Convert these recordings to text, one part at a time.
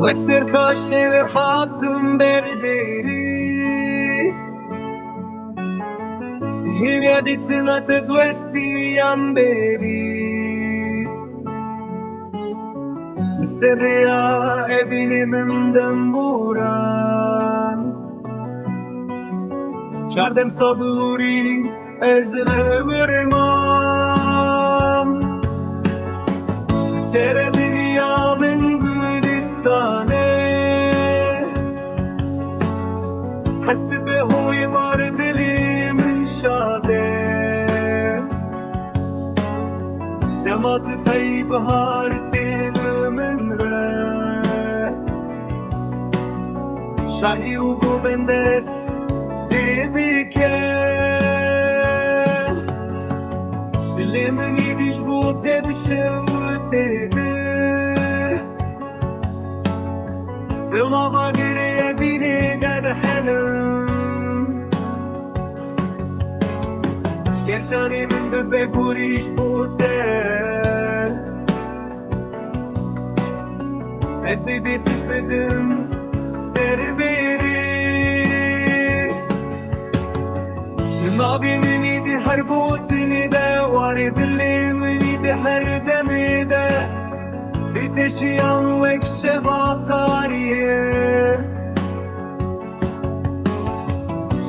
Wexter kaşe ve fatım berderi Hivya ditina tezwesti amberi Sirya evini min demburan Çardem saburi ezle vermam Tere dünya min gülistane Hasbe hoy mar dili min şade Demat tay bahar dil min re Şahi u gobendest dedike Dilimin gidiş bu dedişevdedi Yılmava geriye biri derhelim Gerçanimin bebek kuriş bu de Nesibi düşmedim serberi Mavimin idi her botini de Var dilimin idi her demide Biteşiyan vekşeva tarihe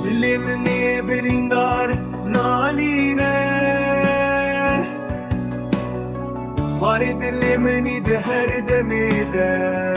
Dilimin niye birindar naline Var dilimin idi her demide